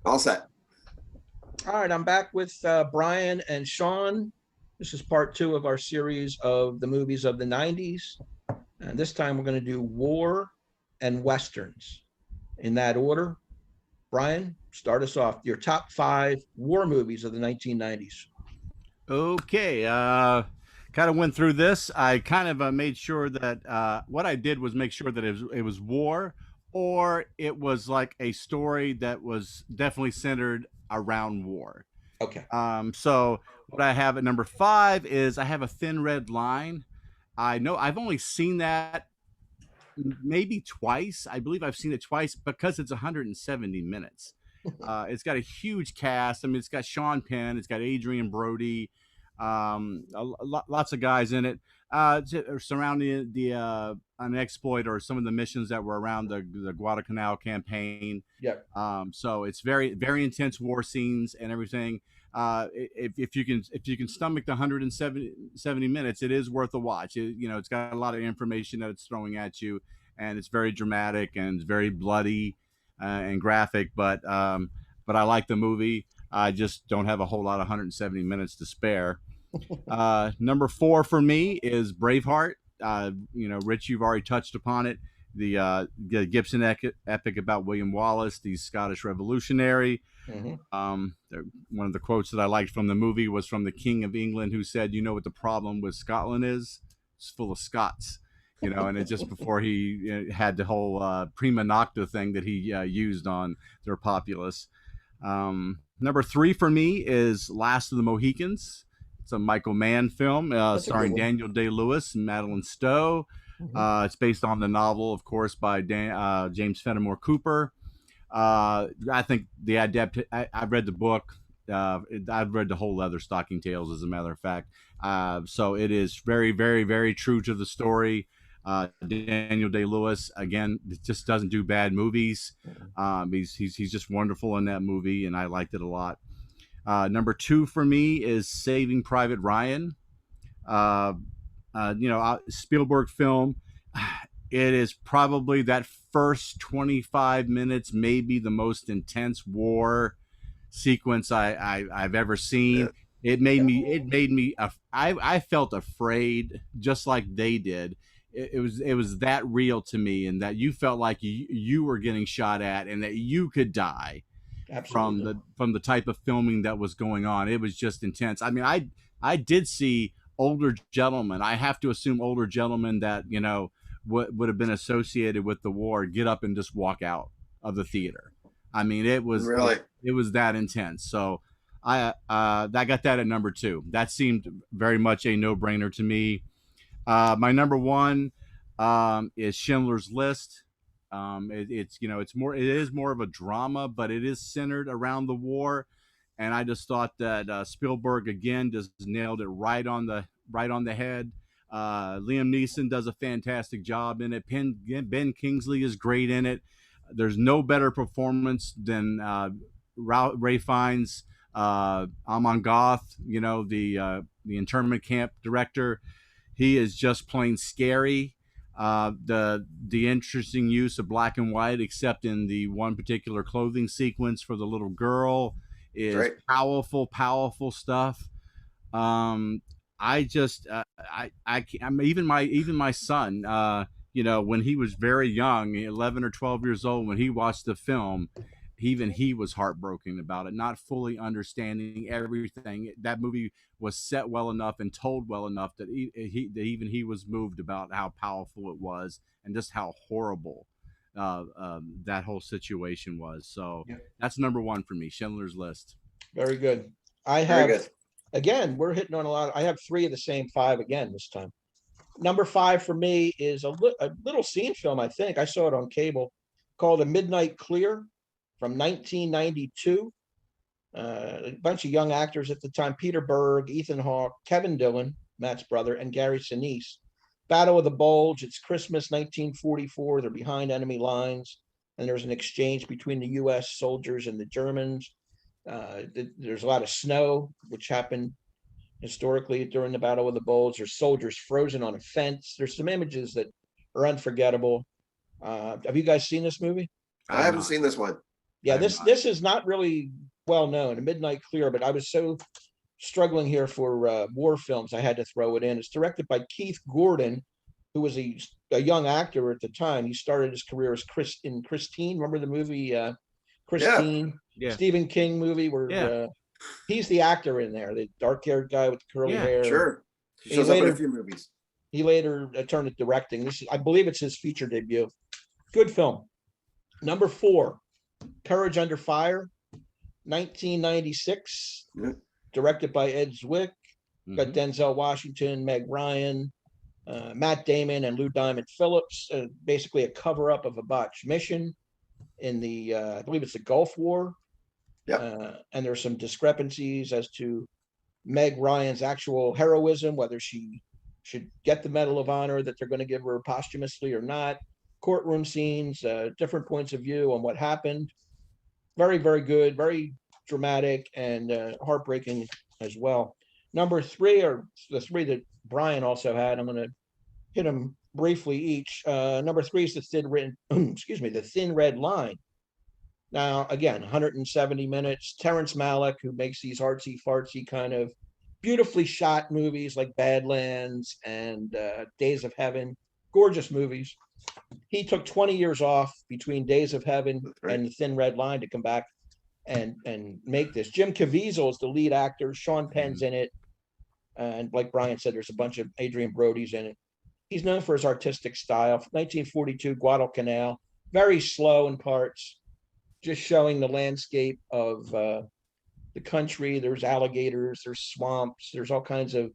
All set. All right, I'm back with Brian and Sean. This is part two of our series of the movies of the 90s. And this time we're going to do war and westerns in that order. Brian, start us off. Your top five war movies of the 1990s. Okay, kind of went through this. I kind of made sure that what I did was make sure that it was war, or it was like a story that was definitely centered around war. Okay. So what I have at number five is I have a Thin Red Line. I know I've only seen that maybe twice. I believe I've seen it twice because it's 170 minutes. It's got a huge cast. I mean, it's got Sean Penn, it's got Adrian Brody, lots of guys in it. Surrounding the an exploit or some of the missions that were around the Guadalcanal campaign. Yeah. So it's very intense war scenes and everything. If you can stomach the 170 minutes, it is worth a watch. It's got a lot of information that it's throwing at you, and it's very dramatic and it's very bloody and graphic. But I like the movie. I just don't have a whole lot of 170 minutes to spare. Number four for me is Braveheart. Rich, you've already touched upon it. The Gibson epic about William Wallace, the Scottish revolutionary. Mm-hmm. One of the quotes that I liked from the movie was from the King of England, who said, "You know what the problem with Scotland is? It's full of Scots." And it's just before he had the whole prima nocta thing that he used on their populace. Number three for me is Last of the Mohicans. It's a Michael Mann film starring Daniel Day-Lewis and Madeline Stowe. Mm-hmm. It's based on the novel, of course, by James Fenimore Cooper. I think I've read the book. I've read the whole Leatherstocking Tales, as a matter of fact. So it is very, very, very true to the story. Daniel Day-Lewis, again, just doesn't do bad movies. He's just wonderful in that movie, and I liked it a lot. Number two for me is Saving Private Ryan. Spielberg film. It is probably that first 25 minutes, maybe the most intense war sequence I've ever seen. It made me. I felt afraid, just like they did. It was that real to me, and that you felt like you were getting shot at, and that you could die. Absolutely. From the type of filming that was going on. It was just intense. I mean, I did see older gentlemen. I have to assume older gentlemen that would have been associated with the war get up and just walk out of the theater. I mean, it was that intense. So I got that at number two. That seemed very much a no-brainer to me. My number one is Schindler's List. It is more of a drama, but it is centered around the war. And I just thought that Spielberg again just nailed it right on the head. Liam Neeson does a fantastic job in it. Ben Kingsley is great in it. There's no better performance than Ray Fiennes, Amon Goth, the internment camp director. He is just plain scary. The interesting use of black and white, except in the one particular clothing sequence for the little girl, is Right. powerful stuff. I just even my son, when he was very young, 11 or 12 years old, when he watched the film, even he was heartbroken about it, not fully understanding everything. That movie was set well enough and told well enough that even he was moved about how powerful it was and just how horrible that whole situation was. So Yeah. that's number one for me, Schindler's List. Very good. I Very have, good. again, we're hitting on a lot. I have three of the same five again this time. Number five for me is a little scene film, I think. I saw it on cable called A Midnight Clear from 1992. A bunch of young actors at the time: Peter Berg, Ethan Hawke, Kevin Dillon, Matt's brother, and Gary Sinise. Battle of the Bulge. It's Christmas 1944. They're behind enemy lines, and there's an exchange between the U.S. soldiers and the Germans. There's a lot of snow, which happened historically during the Battle of the Bulge. There's soldiers frozen on a fence. There's some images that are unforgettable. Have you guys seen this movie? I haven't seen this one. Yeah, I'm this is not really well known, A Midnight Clear, but I was so struggling here for war films, I had to throw it in. It's directed by Keith Gordon, who was a young actor at the time. He started his career as Chris in Christine. Remember the movie Yeah. Christine? Yeah. Stephen King movie where Yeah. he's the actor in there, the dark-haired guy with the curly Yeah, hair. Sure. He He shows up in a later few movies. he later turned to directing. This is, I believe, it's his feature debut. Good film. Number 4, Courage Under Fire, 1996, Yeah. directed by Ed Zwick. Got Mhm. Denzel Washington, Meg Ryan, Matt Damon, and Lou Diamond Phillips. Basically, a cover-up of a botched mission in the, I believe it's the Gulf War. Yep. And there's some discrepancies as to Meg Ryan's actual heroism, whether she should get the Medal of Honor that they're going to give her posthumously or not. Courtroom scenes, different points of view on what happened. Very, very good, very dramatic and heartbreaking as well. Number 3 are the 3 that Brian also had. I'm going to hit them briefly each. Number 3 is the excuse me, the Thin Red Line. Now, again, 170 minutes. Terrence Malick, who makes these artsy fartsy kind of beautifully shot movies like Badlands and Days of Heaven, gorgeous movies. He took 20 years off between Days of Heaven Right. and The Thin Red Line to come back and make this. Jim Caviezel is the lead actor. Sean Penn's in it. And like Brian said, there's a bunch of Adrian Brody's in it. He's known for his artistic style. 1942, Guadalcanal, very slow in parts, just showing the landscape of the country. There's alligators, there's swamps, there's all kinds of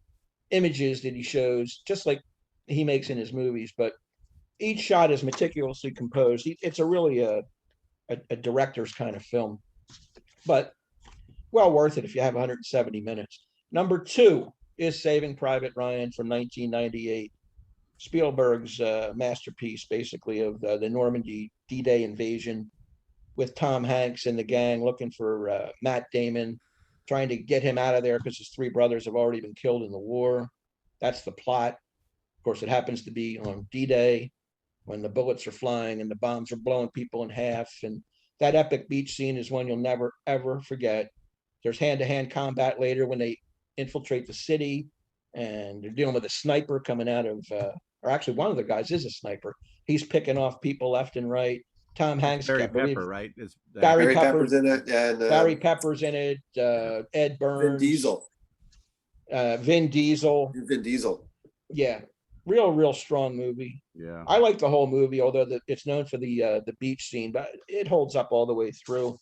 images that he shows, just like he makes in his movies. But each shot is meticulously composed. It's a really a director's kind of film, but well worth it if you have 170 minutes. Number 2 is Saving Private Ryan from 1998. Spielberg's masterpiece, basically, of the Normandy D-Day invasion, with Tom Hanks and the gang looking for Matt Damon, trying to get him out of there because his 3 brothers have already been killed in the war. That's the plot. Of course, it happens to be on D-Day when the bullets are flying and the bombs are blowing people in half. And that epic beach scene is one you'll never, ever forget. There's hand-to-hand combat later when they infiltrate the city, and they're dealing with a sniper coming out of, or actually one of the guys is a sniper. He's picking off people left and right. Tom Hanks, Barry I believe, Pepper, right? Is Barry Barry Pepper, Pepper's in it, and Barry Pepper's in it. Ed Vin Burns, Diesel. Vin Diesel. Vin Diesel. Yeah, real strong movie. Yeah. I like the whole movie, although it's known for the beach scene, but it holds up all the way through.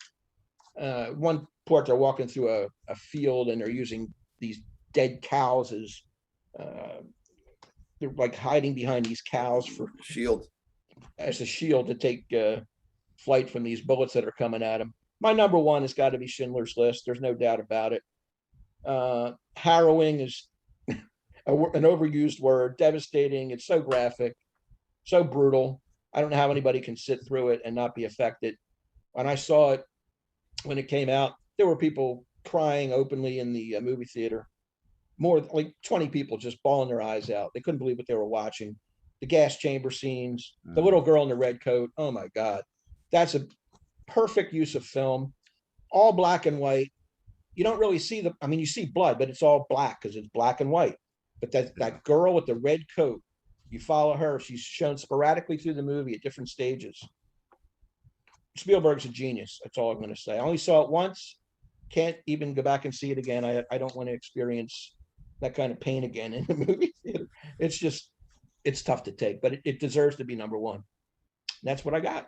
One part they're walking through a field and they're using these dead cows as they're like hiding behind these cows Shield. as a shield to take flight from these bullets that are coming at them. My number 1 has got to be Schindler's List. There's no doubt about it. Harrowing is an overused word. Devastating. It's so graphic, so brutal. I don't know how anybody can sit through it and not be affected. When I saw it when it came out, there were people crying openly in the movie theater. More like 20 people just bawling their eyes out. They couldn't believe what they were watching. The gas chamber scenes, the little girl in the red coat. Oh my God. That's a perfect use of film. All black and white. You don't really see you see blood, but it's all black because it's black and white. But that girl with the red coat, you follow her. She's shown sporadically through the movie at different stages. Spielberg's a genius. That's all I'm going to say. I only saw it once. Can't even go back and see it again. I don't want to experience that kind of pain again in the movie theater. It's tough to take, but it deserves to be number 1. That's what I got.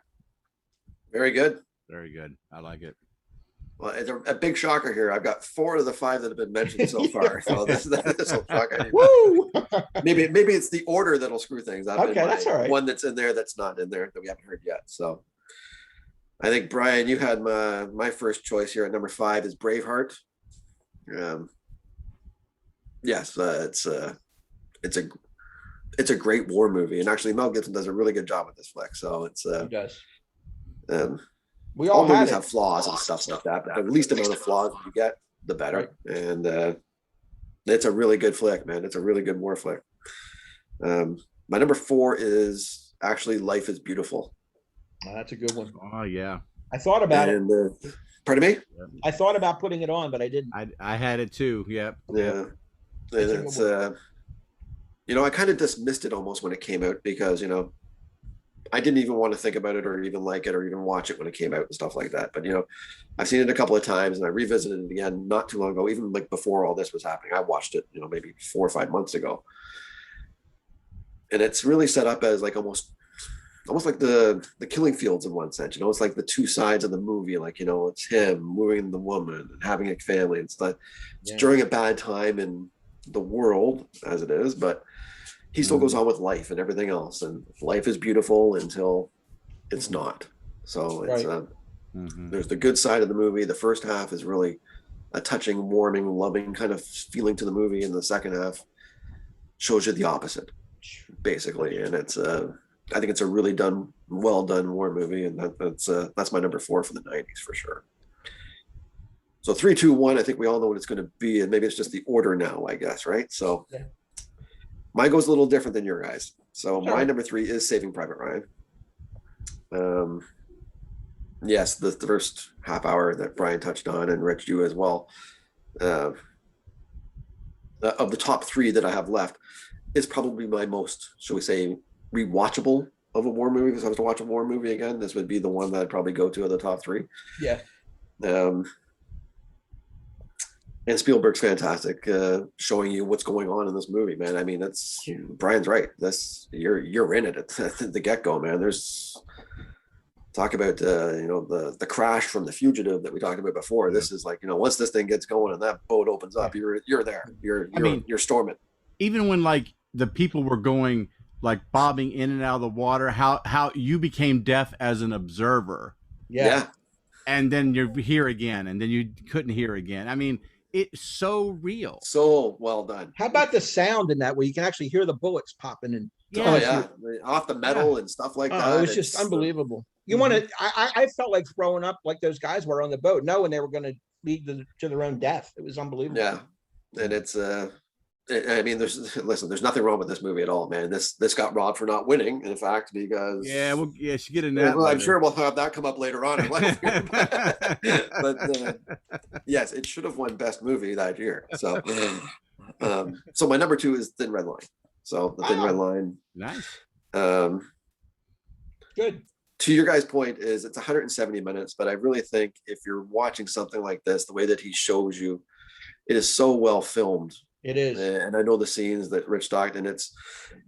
Very good. Very good. I like it. Well, it's a big shocker here. I've got 4 of the 5 that have been mentioned so far. So this will shock anybody. Woo! Maybe it's the order that'll screw things up. Okay, that's all right. One that's in there that's not in there that we haven't heard yet. So I think, Brian, you had my first choice here at number 5 is Braveheart. Yes, it's a great war movie, and actually Mel Gibson does a really good job with this flick. So it's He does. We all movies have flaws and stuff like that, but the least amount of flaws you get, the better. Right. And it's a really good flick, man. It's a really good war flick. My number 4 is actually Life is Beautiful. Oh, that's a good one. Oh yeah. I thought about it. And pardon me? I thought about putting it on, but I didn't. I had it too. Yep. Yeah. And it's I kind of dismissed it almost when it came out because, I didn't even want to think about it or even like it or even watch it when it came out and stuff like that. But, I've seen it a couple of times and I revisited it again not too long ago, even like before all this was happening. I watched it, maybe 4 or 5 months ago. And it's really set up as like almost like the killing fields in one sense. It's like the two sides of the movie. Like, it's him wooing the woman and having a family. It's during a bad time in the world as it is, but he still goes on with life and everything else. And life is beautiful until it's not. So it's there's the good side of the movie. The first half is really a touching, warming, loving kind of feeling to the movie. And the second half shows you the opposite, basically. And it's I think it's a really well done war movie. And that's my number 4 for the 90s for sure. So 3, 2, 1, I think we all know what it's going to be. And maybe it's just the order now, I guess, right? So mine goes a little different than your guys. So my number 3 is Saving Private Ryan. Yes, the first half hour that Brian touched on and Rich, you as well. Of the top 3 that I have left is probably my most, shall we say, rewatchable of a war movie. If I was to watch a war movie again, this would be the one that I'd probably go to of the top 3. Yeah. And Spielberg's fantastic, showing you what's going on in this movie, man. I mean, Brian's right. You're in it at the get-go, man. There's talk about the crash from The Fugitive that we talked about before. This is like, once this thing gets going and that boat opens up, you're there. You're storming. Even when like the people were going like bobbing in and out of the water, how you became deaf as an observer. Yeah. And then you're here again, and then you couldn't hear again. I mean, it's so real. So well done. How about the sound in that where you can actually hear the bullets popping and off the metal and stuff like that. It was just unbelievable. You want to? I felt like throwing up like those guys were on the boat, knowing they were going to lead to their own death. It was unbelievable. Yeah, and it's I mean, there's nothing wrong with this movie at all, man. This got robbed for not winning, in fact, because she get in that. Well, I'm sure we'll have that come up later on in life. But yes, it should have won Best Movie that year. So, so my number 2 is Thin Red Line. So the Thin Red Line, nice. Good. To your guys' point, is it's 170 minutes, but I really think if you're watching something like this, the way that he shows you, it is so well filmed. It is. And I know the scenes that Rich talked, and it's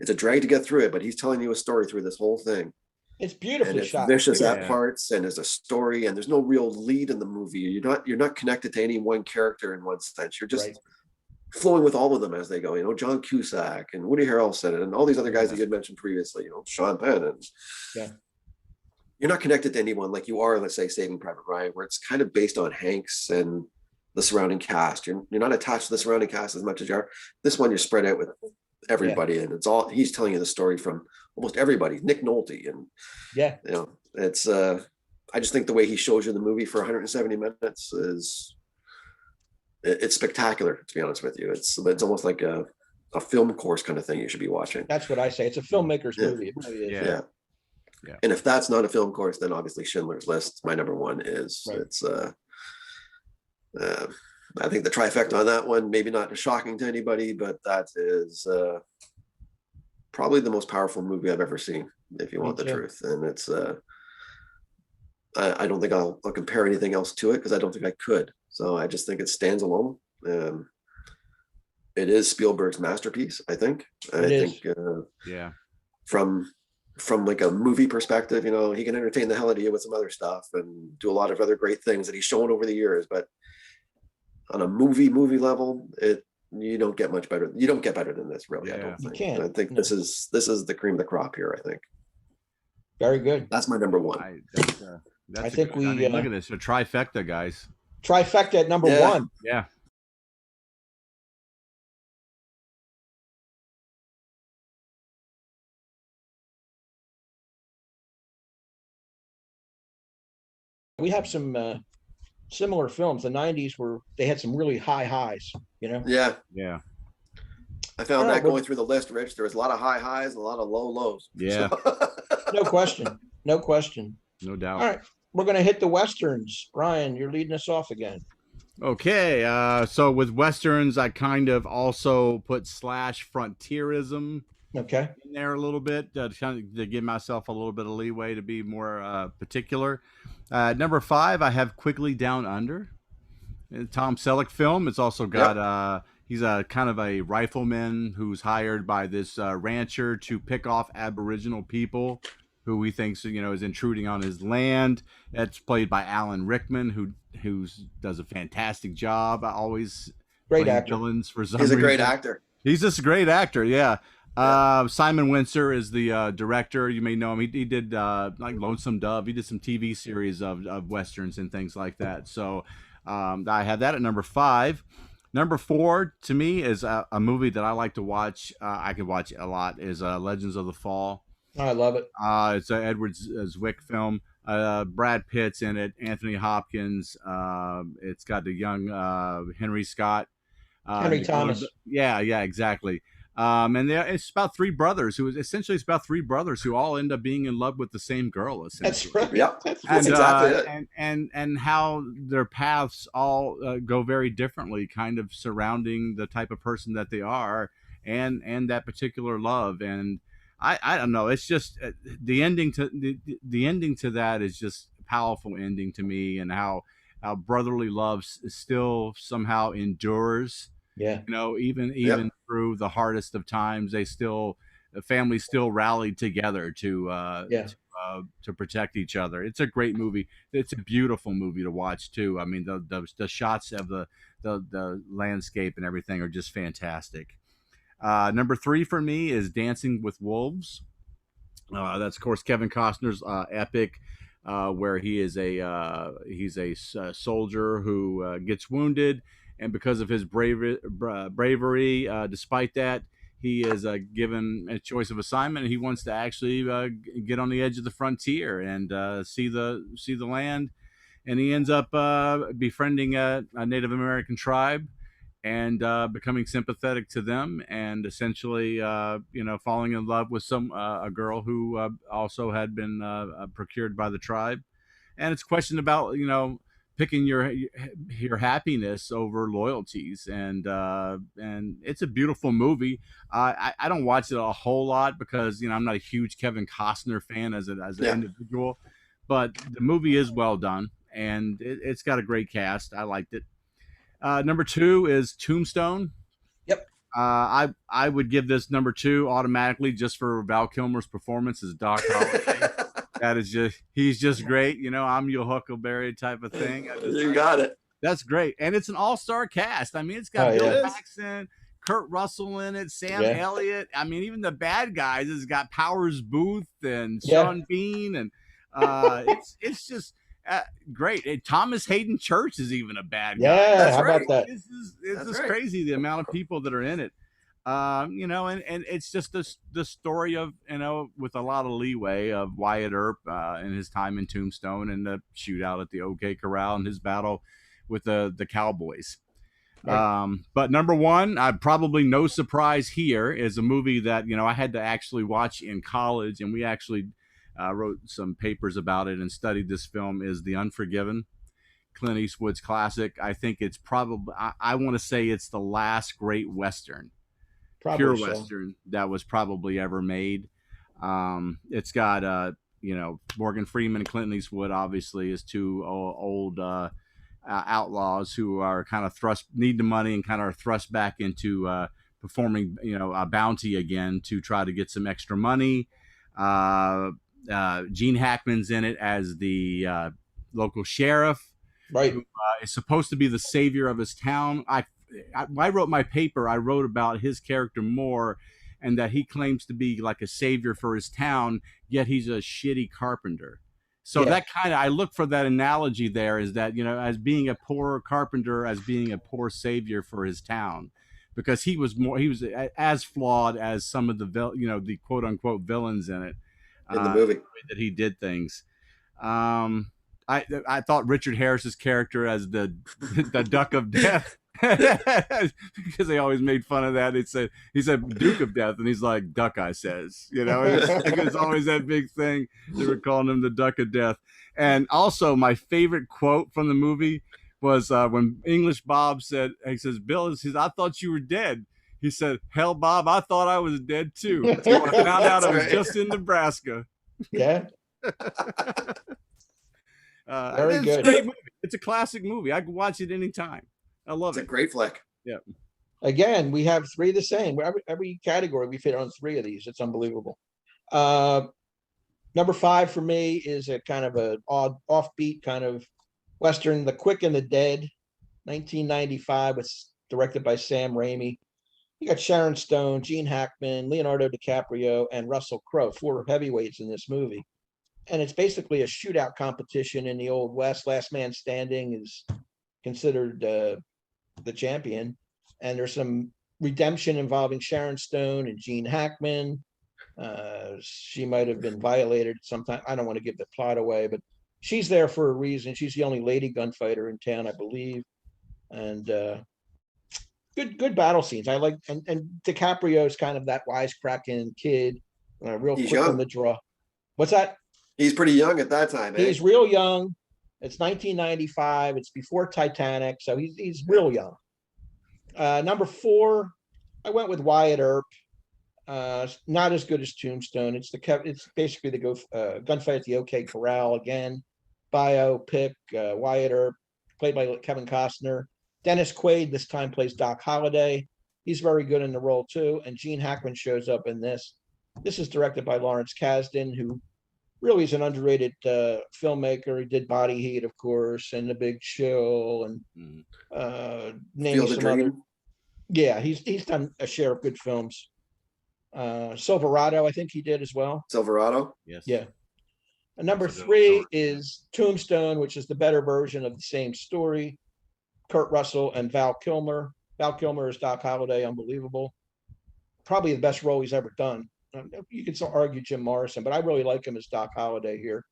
a drag to get through it, but he's telling you a story through this whole thing. It's beautifully and it's shot. Vicious at parts, and there's a story, and there's no real lead in the movie. You're not connected to any one character in one sense. You're just flowing with all of them as they go. John Cusack and Woody Harrelson and all these other guys that you had mentioned previously. Sean Penn, and you're not connected to anyone like you are, let's say, Saving Private Ryan, where it's kind of based on Hanks and the surrounding cast. You're not attached to the surrounding cast as much as you are. This one, you're spread out with everybody, and he's telling you the story from almost everybody. Nick Nolte, and it's I just think the way he shows you the movie for 170 minutes it's spectacular, to be honest with you. It's almost like a film course kind of thing you should be watching. That's what I say. It's a filmmaker's movie. It really is. Yeah. And if that's not a film course, then obviously Schindler's List, my number 1 is. It's I think the trifecta on that one, maybe not shocking to anybody, but that is probably the most powerful movie I've ever seen, if you want the truth. And it's I don't think I'll compare anything else to it, because I don't think I could. So I just think it stands alone. It is Spielberg's masterpiece, I think. I think from like a movie perspective, he can entertain the hell out of you with some other stuff and do a lot of other great things that he's shown over the years, but on a movie level, you don't get much better. You don't get better than this, really. I don't think. You can't. I think this is the cream of the crop here, I think. Very good. That's my number 1. I think we look at this, a trifecta, guys. Trifecta at number 1. Yeah. We have some similar films. The 90s they had some really high highs, Yeah. I found that going through the list, Rich, there was a lot of high highs and a lot of low lows. Yeah. No question. No doubt. All right. we're gonna hit the westerns. Brian, you're leading us off again. Okay, so with westerns, I kind of also put slash frontierism Okay. in there a little bit to give myself a little bit of leeway to be more particular. Number five, I have Quigley Down Under, a Tom Selleck film. It's also got Yep. he's a kind of a rifleman who's hired by this rancher to pick off Aboriginal people who he thinks is intruding on his land. It's played by Alan Rickman, who does a fantastic job, always Great playing actor. villains for some He's a great reason. actor. He's just a great actor, yeah. Yeah. Simon Windsor is the director. You may know him. He did like Lonesome Dove. He did some TV series of westerns and things like that. So I have that at number five. Number four to me is a movie that I like to watch. I could watch a lot. Is Legends of the Fall. I love it. It's an Edward Zwick film. Brad Pitt's in it. Anthony Hopkins. It's got the young Henry Scott. Henry Thomas. Yeah, exactly. And it's about three brothers it's about three brothers who all end up being in love with the same girl, essentially. That's right. Yep. That's That's And exactly it. and how their paths all go very differently, kind of surrounding the type of person that they are, and that particular love. And I don't know. It's just the ending to the ending to that is just a powerful ending to me, and how brotherly love still somehow endures. Yeah. Even Yep. through the hardest of times, the family still rallied together Yeah. to protect each other. It's a great movie. It's a beautiful movie to watch too. I mean, the shots of the landscape and everything are just fantastic. Number three for me is Dancing with Wolves. That's of course Kevin Costner's epic, where he's a soldier who gets wounded, and because of his bravery, despite that, he is given a choice of assignment, and he wants to actually get on the edge of the frontier and see the land, and he ends up befriending a Native American tribe and becoming sympathetic to them, and essentially, falling in love with a girl who also had been procured by the tribe. And it's a question about picking your happiness over loyalties, and it's a beautiful movie. I don't watch it a whole lot because I'm not a huge Kevin Costner fan as an Yeah. individual, but the movie is well done, and it's got a great cast. I liked it. Number two is Tombstone. Yep. I would give this number two automatically just for Val Kilmer's performance as Doc Holliday. That is he's just great. I'm your Huckleberry type of thing. You got it. That's great. And it's an all-star cast. I mean, it's got Oh, Bill yeah. Paxton, Kurt Russell in it, Sam Yeah. Elliott. I mean, even the bad guys. It's got Powers Booth and Yeah. Sean Bean, and it's just great. And Thomas Hayden Church is even a bad guy. Yeah. That's How right. about that? It's That's just right. crazy the amount of people that are in it. And it's just the story of with a lot of leeway of Wyatt Earp and his time in Tombstone and the shootout at the OK Corral and his battle with the Cowboys. Right. But number one, probably no surprise here, is a movie that I had to actually watch in college, and we actually wrote some papers about it and studied this film. Is The Unforgiven, Clint Eastwood's classic. I think it's probably I want to say it's the last great Western, pure Probably so. Western that was probably ever made. It's got Morgan Freeman and Clint Eastwood, obviously, is two old outlaws who are kind of need the money and kind of are thrust back into performing a bounty again to try to get some extra money. Gene Hackman's in it as the local sheriff, Right. who is supposed to be the savior of his town. I wrote my paper. I wrote about his character more, and that he claims to be like a savior for his town, yet he's a shitty carpenter. So Yeah. that kind of, I look for that analogy there, is that as being a poor carpenter, as being a poor savior for his town, because he was as flawed as some of the quote unquote villains in it, In the movie. the way that he did things. I thought Richard Harris's character as the the Duck of Death because they always made fun of that. He said Duke of Death, and he's like Duck Eye says, you know. And it's always that big thing. They were calling him the Duck of Death. And also, my favorite quote from the movie was when English Bob said, he says, Bill, I thought you were dead. He said, hell, Bob, I thought I was dead too. So I found out I was just in Nebraska. Yeah. Very it's good. a great movie. It's a classic movie. I can watch it anytime. I love it. It's a great flick. Yeah. Again, we have three the same. Every category we fit on three of these. It's unbelievable. Number 5 for me is a kind of a odd offbeat kind of Western, The Quick and the Dead, 1995. It's directed by Sam Raimi. You got Sharon Stone, Gene Hackman, Leonardo DiCaprio, and Russell Crowe, 4 heavyweights in this movie. And it's basically a shootout competition in the Old West. Last man standing is considered the champion. And there's some redemption involving Sharon Stone and Gene Hackman. She might have been violated sometime. I don't want to give the plot away, but she's there for a reason. She's the only lady gunfighter in town, I believe. And good battle scenes. I like, and DiCaprio is kind of that wisecracking kid, real He's quick young. on the draw. What's that? He's pretty young at that time. He's real young. It's 1995. It's before Titanic, so he's real young. Number 4, I went with Wyatt Earp. Not as good as Tombstone. It's basically the gunfight at the OK Corral again. Biopic. Wyatt Earp, played by Kevin Costner. Dennis Quaid this time plays Doc Holliday. He's very good in the role too. And Gene Hackman shows up in this. This is directed by Lawrence Kasdan, who really is an underrated filmmaker. He did Body Heat, of course, and The Big Chill, and name some other. Yeah, he's done a share of good films. Silverado, I think he did as well. Silverado? Yes. Yeah. And number 3 is Tombstone, which is the better version of the same story. Kurt Russell and Val Kilmer. Val Kilmer is Doc Holliday, unbelievable. Probably the best role he's ever done. You can still argue Jim Morrison, but I really like him as Doc Holliday here.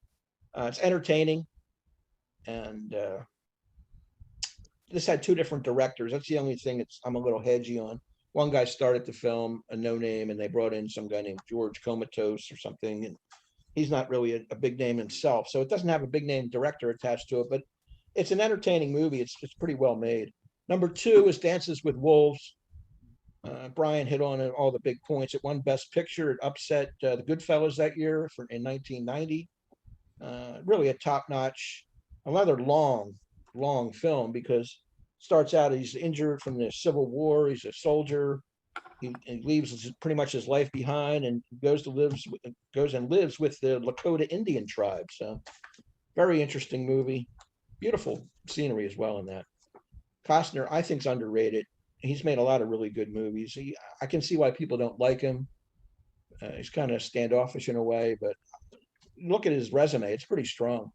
It's entertaining. And this had 2 different directors. That's the only thing I'm a little hedgy on. One guy started the film, a no name, and they brought in some guy named George Comatose or something. And he's not really a big name himself. So it doesn't have a big name director attached to it, but it's an entertaining movie. It's pretty well made. Number 2 is Dances with Wolves. Brian hit on all the big points. It won Best Picture. It upset the Goodfellas that year in 1990. Really a top-notch, another long film, because starts out he's injured from the Civil War. He's a soldier. He leaves pretty much his life behind and goes and lives with the Lakota Indian tribe. So very interesting movie. Beautiful scenery as well in that. Costner, I think, is underrated. He's made a lot of really good movies. I can see why people don't like him. He's kind of standoffish in a way, but look at his resume. It's pretty strong,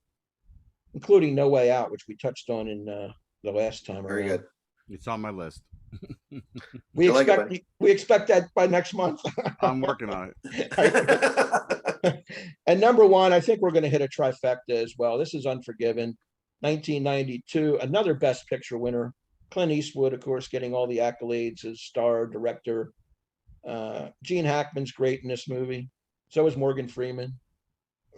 including No Way Out, which we touched on in the last time. Very good. It's on my list. We expect that by next month. I'm working on it. And number 1, I think we're going to hit a trifecta as well. This is Unforgiven, 1992, another Best Picture winner. Clint Eastwood, of course, getting all the accolades as star, director. Gene Hackman's great in this movie. So is Morgan Freeman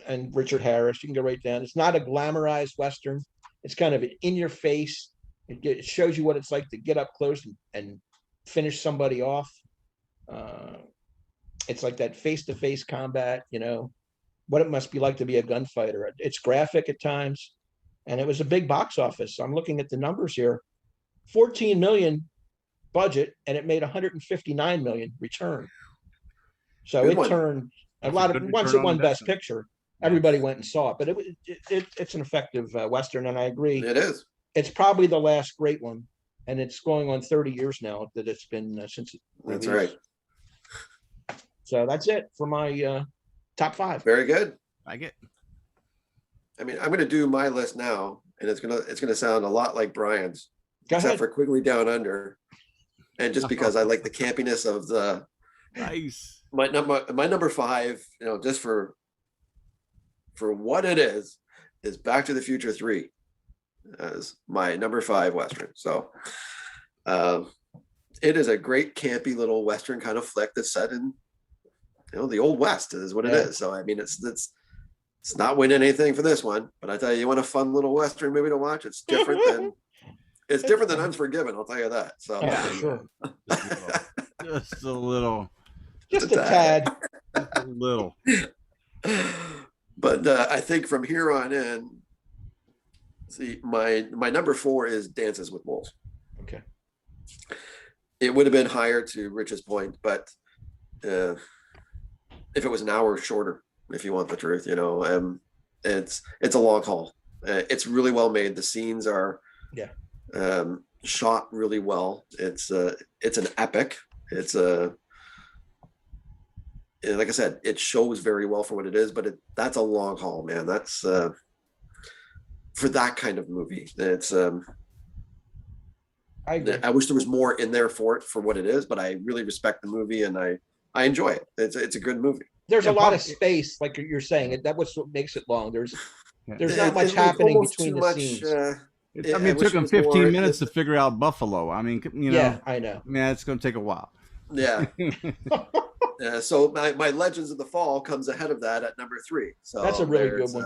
and Richard Harris. You can go right down. It's not a glamorized Western. It's kind of in your face. It shows you what it's like to get up close and finish somebody off. It's like that face-to-face combat, what it must be like to be a gunfighter. It's graphic at times, and it was a big box office. I'm looking at the numbers here. 14 million budget, and it made 159 million return. So Good it one. turned a lot of, once it won Best Picture, everybody went and saw it. But it's an effective Western, and I agree. It is. It's probably the last great one, and it's going on 30 years now that it's been since it That's released. right. So that's it for my top 5. Very good. I get. I mean, I'm going to do my list now, and it's gonna sound a lot like Brian's, Go except ahead. for Quigley Down Under, and just because I like the campiness of the Nice. my number 5, just for what it is Back to the Future 3 as my number 5 Western. So It is a great campy little Western kind of flick that's set in, the old West is what it is. So I mean, it's not winning anything for this one, but I tell you, you want a fun little Western movie to watch. It's different than Unforgiven. I'll tell you that. So sure. Just a little. Just a tad. Just a little. But I think from here on in, see, my number 4 is Dances with Wolves. Okay. It would have been higher to Rich's point, but if it was an hour shorter, if you want the truth, it's a long haul. It's really well made. The scenes are shot really well. It's an epic. It's like I said, it shows very well for what it is, but that's a long haul, man. That's for that kind of movie. It's I wish there was more in there for what it is, but I really respect the movie and I enjoy it. It's a good movie. There's a lot of space, like you're saying. That was what makes it long. There's not much happening between the scenes. It took them 15 minutes to figure out Buffalo. I mean, Yeah, I know. Yeah, it's going to take a while. Yeah. So my Legends of the Fall comes ahead of that at number 3. So that's a really good one.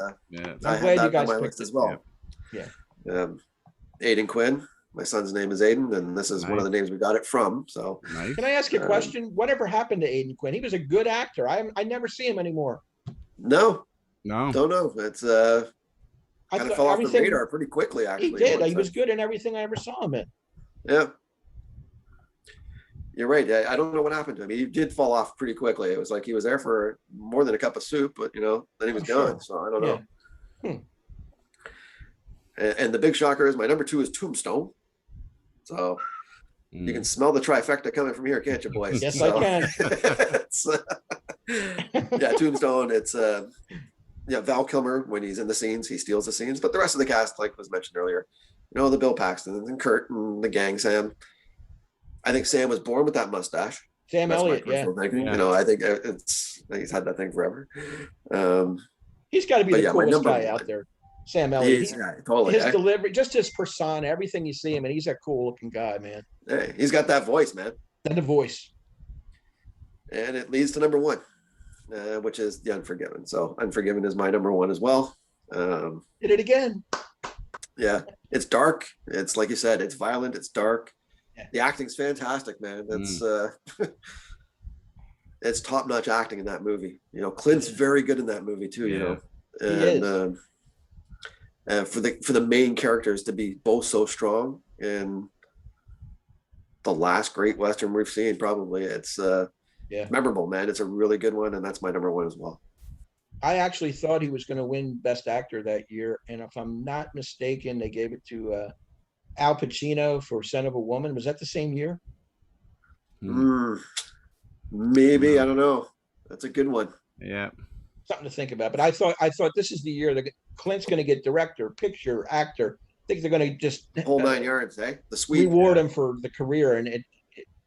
I'm glad you guys picked as well. Yeah. Aiden Quinn. My son's name is Aiden, and this is one of the names we got it from. So, Can I ask you a question? Whatever happened to Aiden Quinn? He was a good actor. I never see him anymore. No, don't know. It's kind of fell off the radar pretty quickly. Actually, he did. He was good in everything I ever saw him in. Yeah, you're right. I don't know what happened to him. He did fall off pretty quickly. It was like he was there for more than a cup of soup, but then he was gone. So I don't know. And the big shocker is my number 2 is Tombstone. So you can smell the trifecta coming from here, can't you, boys? Yes, I can. Tombstone. It's Val Kilmer, when he's in the scenes, he steals the scenes. But the rest of the cast, like was mentioned earlier, the Bill Paxtons and Kurt and the gang, Sam. I think Sam was born with that mustache. Sam Elliott, I think he's had that thing forever. He's got to be the coolest guy out there. Sam Elliott. Totally. His delivery, just his persona, everything you see him, and he's a cool looking guy, man. Hey, he's got that voice, man. And the voice. And it leads to number 1, which is The Unforgiven. So Unforgiven is my number 1 as well. Did it again. Yeah. It's dark. It's like you said, it's violent. It's dark. Yeah. The acting's fantastic, man. That's it's top-notch acting in that movie. Clint's very good in that movie too, And for the main characters to be both so strong in the last great Western we've seen, probably it's memorable, man. It's a really good one, and that's my number 1 as well. I actually thought he was going to win Best Actor that year, and if I'm not mistaken, they gave it to Al Pacino for Son of a Woman. Was that the same year? Maybe. I don't know. That's a good one. Yeah. Something to think about. But I thought this is the year that Clint's going to get director, picture, actor. I think they're going to just whole 9 yards, eh? The sweet reward him for the career, and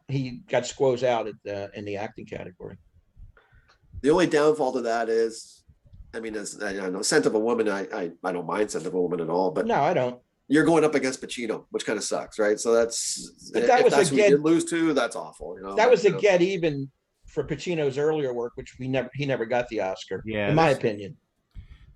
he got squoze out in the acting category. The only downfall to that is, as I know, Scent of a Woman. I don't mind Scent of a Woman at all, but no, I don't. You're going up against Pacino, which kind of sucks, right? So that's who you did lose to. That's awful. That was a get even for Pacino's earlier work, which he never got the Oscar. Yeah, in my opinion.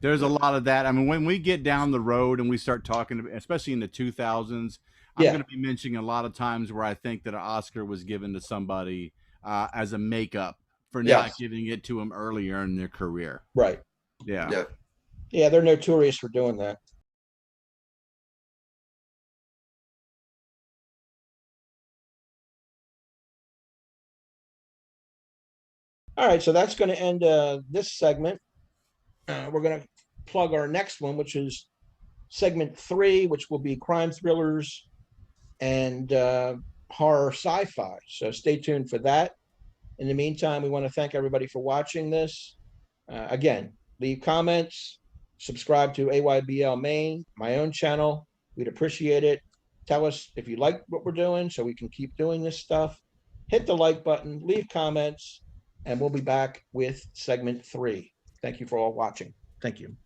There's a lot of that. When we get down the road and we start talking, especially in the 2000s, I'm going to be mentioning a lot of times where I think that an Oscar was given to somebody as a makeup for not giving it to them earlier in their career. Right. Yeah. Yeah, they're notorious for doing that. All right, so that's going to end this segment. We're going to plug our next one, which is segment 3, which will be crime thrillers and horror sci-fi. So stay tuned for that. In the meantime, we want to thank everybody for watching this. Again, leave comments, subscribe to AYBL Maine, my own channel. We'd appreciate it. Tell us if you like what we're doing so we can keep doing this stuff. Hit the like button, leave comments, and we'll be back with segment 3. Thank you for all watching. Thank you.